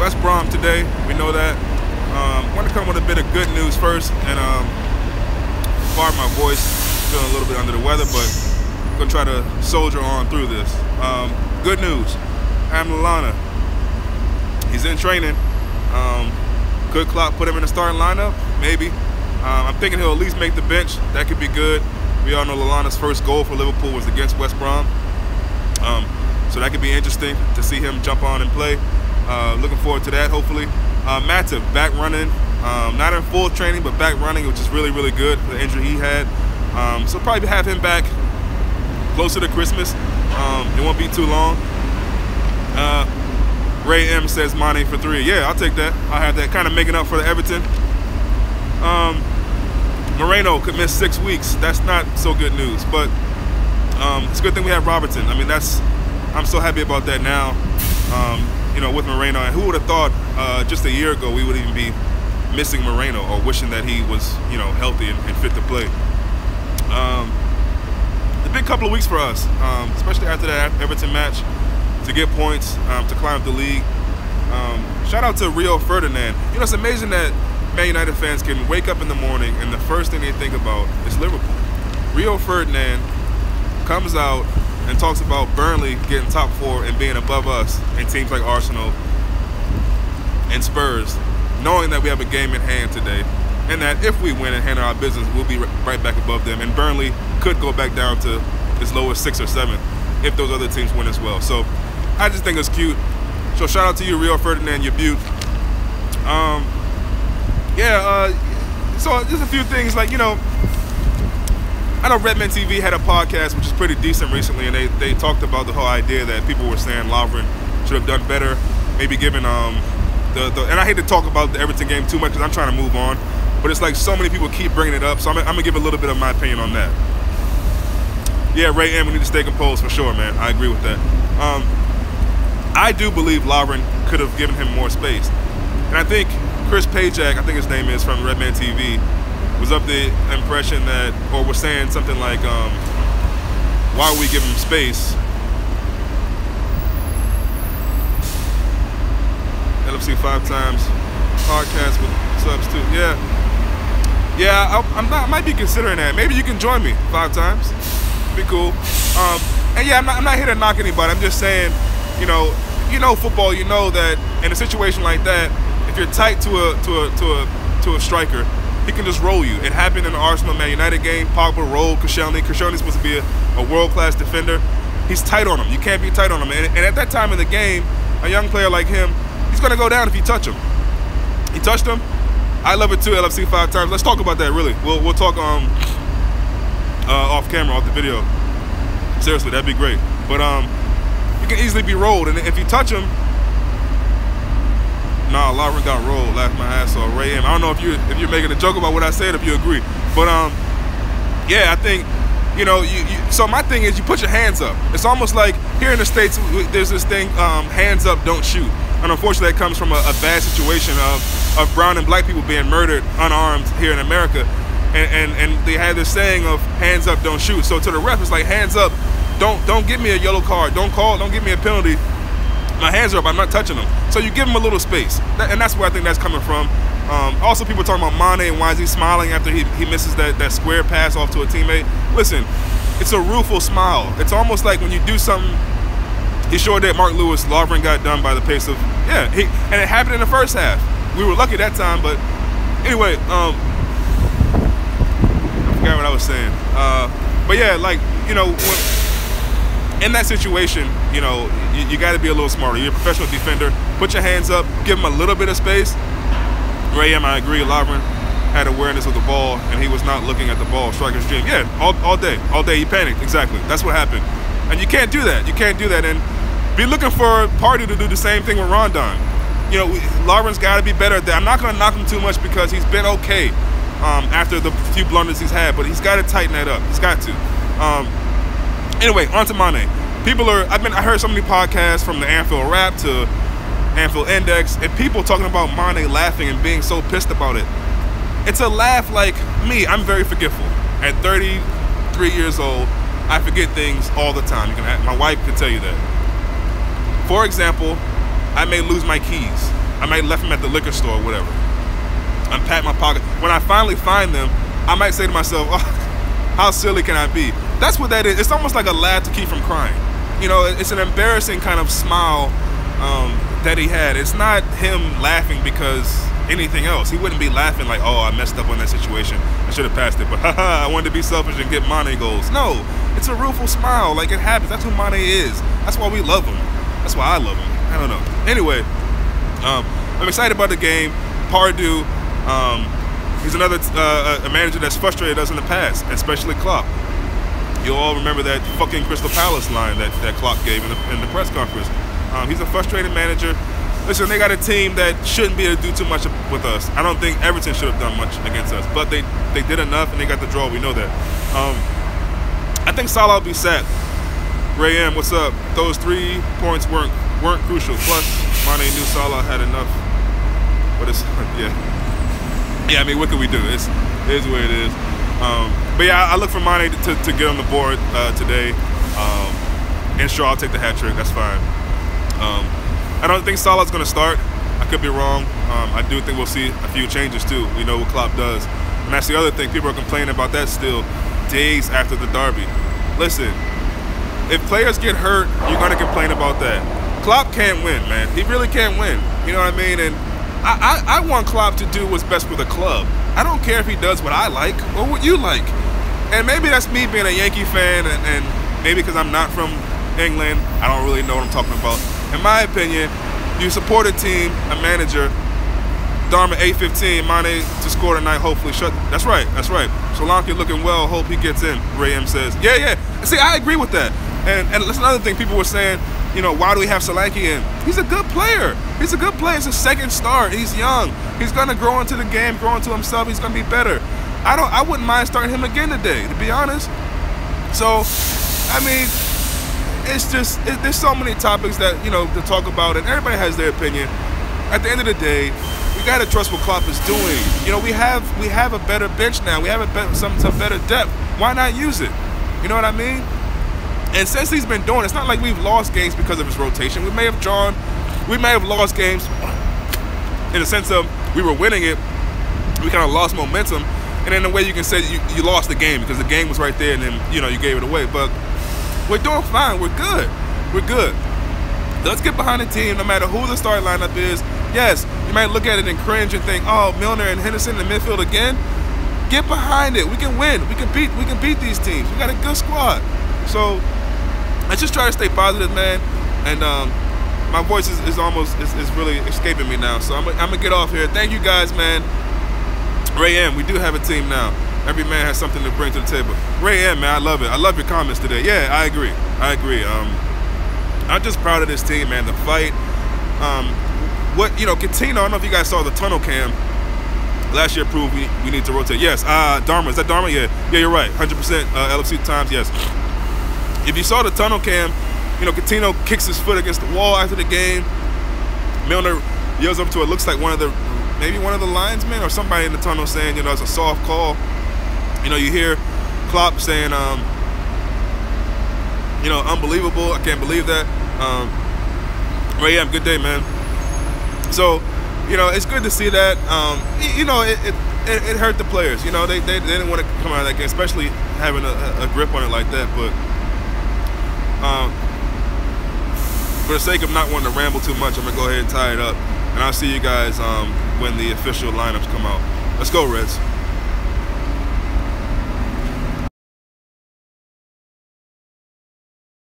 West Brom today. We know that. I want to come with a bit of good news first, and pardon my voice, feeling a little bit under the weather, but I'm gonna try to soldier on through this. Good news, Adam Lallana, he's in training. Could Klopp put him in the starting lineup? Maybe. I'm thinking he'll at least make the bench. That could be good. We all know Lallana's first goal for Liverpool was against West Brom. So that could be interesting to see him jump on and play. Looking forward to that, hopefully. Matip, back running. Not in full training, but back running, which is really, really good for the injury he had. So probably have him back closer to Christmas. It won't be too long. Ray M says Mane for 3. Yeah, I'll take that. I'll have that, kind of making up for the Everton. Moreno could miss 6 weeks. That's not so good news, but it's a good thing we have Robertson. I mean, I'm so happy about that now. You know, with Moreno, and who would have thought just a year ago we would even be missing Moreno or wishing that he was, you know, healthy and fit to play. A big couple of weeks for us, especially after that Everton match, to get points, to climb up the league. Shout out to Rio Ferdinand. You know, it's amazing that Man United fans can wake up in the morning and the first thing they think about is Liverpool. Rio Ferdinand comes out and talks about Burnley getting top 4 and being above us and teams like Arsenal and Spurs, knowing that we have a game in hand today, and that if we win and handle our business, we'll be right back above them, and Burnley could go back down to as low as 6th or 7th if those other teams win as well. So I just think it's cute. So shout out to you, Rio Ferdinand, your beaut. So just a few things, like, you know, I know Redman TV had a podcast which is pretty decent recently, and they talked about the whole idea that people were saying Lovren should have done better, maybe given and I hate to talk about the Everton game too much because I'm trying to move on, but it's like so many people keep bringing it up, so I'm gonna give a little bit of my opinion on that. Yeah, Ray M, we need to stay composed for sure, man. I agree with that. I do believe Lovren could have given him more space, and I think Chris Pajak, I think his name is, from Redman TV, was of the impression that, or was saying something like, why would we give him space? LFC 5 times podcast with subs too. Yeah, I might be considering that. Maybe you can join me 5 times. Be cool. And yeah, I'm not here to knock anybody. I'm just saying, you know football. You know that in a situation like that, if you're tight to a striker, he can just roll you. It happened in the Arsenal Man United game. Pogba rolled Koscielny. Koscielny's supposed to be a world-class defender. He's tight on him. You can't be tight on him. And at that time in the game, a young player like him, he's going to go down if you touch him. He touched him. I love it too, LFC 5 times. Let's talk about that, really. We'll talk off camera, off the video. Seriously, that'd be great. But you can easily be rolled. And if you touch him, nah, Lovren got rolled. Laughed my ass off. Ray M. I don't know if you're making a joke about what I said, if you agree. But yeah, I think, you know, so my thing is you put your hands up. It's almost like here in the States, there's this thing, hands up, don't shoot. And unfortunately, that comes from a bad situation of brown and black people being murdered unarmed here in America. And they had this saying of hands up, don't shoot. So to the ref, it's like hands up, don't give me a yellow card, don't give me a penalty. My hands are up, I'm not touching them. So you give him a little space. And that's where I think that's coming from. Also, people talking about Mane and why is he smiling after he misses that square pass off to a teammate. Listen, it's a rueful smile. It's almost like when you do something. He sure did. Mark Lewis, Lovren got done by the pace of, yeah, and it happened in the first half. We were lucky that time, but anyway, I forgot what I was saying. But yeah, like, you know, in that situation, you know, you got to be a little smarter. You're a professional defender. Put your hands up. Give him a little bit of space. Ray M, I agree. Lovren had awareness of the ball, and he was not looking at the ball. Striker's dream. Yeah, all day. He panicked. Exactly. That's what happened. And you can't do that. You can't do that. And be looking for Partey to do the same thing with Rondon. You know, Lovren's got to be better at that. I'm not going to knock him too much because he's been okay after the few blunders he's had, but he's got to tighten that up. He's got to. Anyway, on to Mane. I heard so many podcasts from the Anfield Rap to Anfield Index, and people talking about Mane laughing and being so pissed about it. It's a laugh like me. I'm very forgetful. At 33 years old, I forget things all the time. My wife can tell you that. For example, I may lose my keys. I might left them at the liquor store or whatever. Unpack my pocket. When I finally find them, I might say to myself, oh, how silly can I be? That's what that is. It's almost like a laugh to keep from crying. You know, it's an embarrassing kind of smile that he had. It's not him laughing because anything else. He wouldn't be laughing like, oh, I messed up on that situation. I should have passed it. But haha, I wanted to be selfish and get Mane goals. No, it's a rueful smile. Like, it happens. That's who Mane is. That's why we love him. That's why I love him. I don't know. Anyway, I'm excited about the game. Pardew, he's another a manager that's frustrated us in the past, especially Klopp. You all remember that fucking Crystal Palace line that Klopp gave in the press conference. He's a frustrated manager. Listen, they got a team that shouldn't be able to do too much with us. I don't think Everton should have done much against us, but they did enough and they got the draw. We know that. I think Salah will be set. Ray M, what's up? Those 3 points weren't crucial. Plus, Mane knew Salah had enough. But it's yeah. I mean, what can we do? It is what it is. But yeah, I look for Mane to get on the board today. And sure, I'll take the hat trick. That's fine. I don't think Salah's going to start. I could be wrong. I do think we'll see a few changes too. We know what Klopp does. And that's the other thing. People are complaining about that still days after the derby. Listen, if players get hurt, you're going to complain about that. Klopp can't win, man. He really can't win. You know what I mean? And I want Klopp to do what's best for the club. I don't care if he does what I like or what you like. And maybe that's me being a Yankee fan, and maybe because I'm not from England, I don't really know what I'm talking about. In my opinion, you support a team, a manager. Dharma 8-15, Mane to score tonight, hopefully. That's right. Solanke looking well, hope he gets in, Ray M says. Yeah. See, I agree with that. And that's another thing people were saying, you know, why do we have Solanke in? He's a good player. It's a second start. He's young. He's going to grow into the game, grow into himself. He's going to be better. I wouldn't mind starting him again today, to be honest. So, I mean, there's so many topics that, you know, to talk about, and everybody has their opinion. At the end of the day, we got to trust what Klopp is doing. You know, we have a better bench now. We have some better depth. Why not use it? You know what I mean? And since he's been doing it, it's not like we've lost games because of his rotation. We may have lost games in the sense of we were winning it. We kind of lost momentum. And in a way you can say you lost the game because the game was right there and then, you know, you gave it away. But we're doing fine. We're good. Let's get behind the team no matter who the start lineup is. Yes, you might look at it and cringe and think, oh, Milner and Henderson in the midfield again. Get behind it. We can win. We can beat these teams. We got a good squad. So let's just try to stay positive, man. And my voice is really escaping me now. So I'm gonna get off here. Thank you guys, man. Ray M, we do have a team now. Every man has something to bring to the table. Ray M, man, I love it. I love your comments today. Yeah, I agree. I'm just proud of this team, man. The fight. Coutinho, I don't know if you guys saw the tunnel cam. Last year proved we need to rotate. Yes, Dharma. Is that Dharma? Yeah, you're right. 100% LFC times, yes. If you saw the tunnel cam, you know, Coutinho kicks his foot against the wall after the game. Milner yells up to it. Looks like maybe one of the linesmen or somebody in the tunnel saying, you know, it's a soft call. You know, you hear Klopp saying, you know, unbelievable. I can't believe that. Ray M, good day, man. So, you know, it's good to see that. You know, it hurt the players. You know, they didn't want to come out of that game, especially having a grip on it like that. But for the sake of not wanting to ramble too much, I'm going to go ahead and tie it up. And I'll see you guys when the official lineups come out. Let's go, Reds.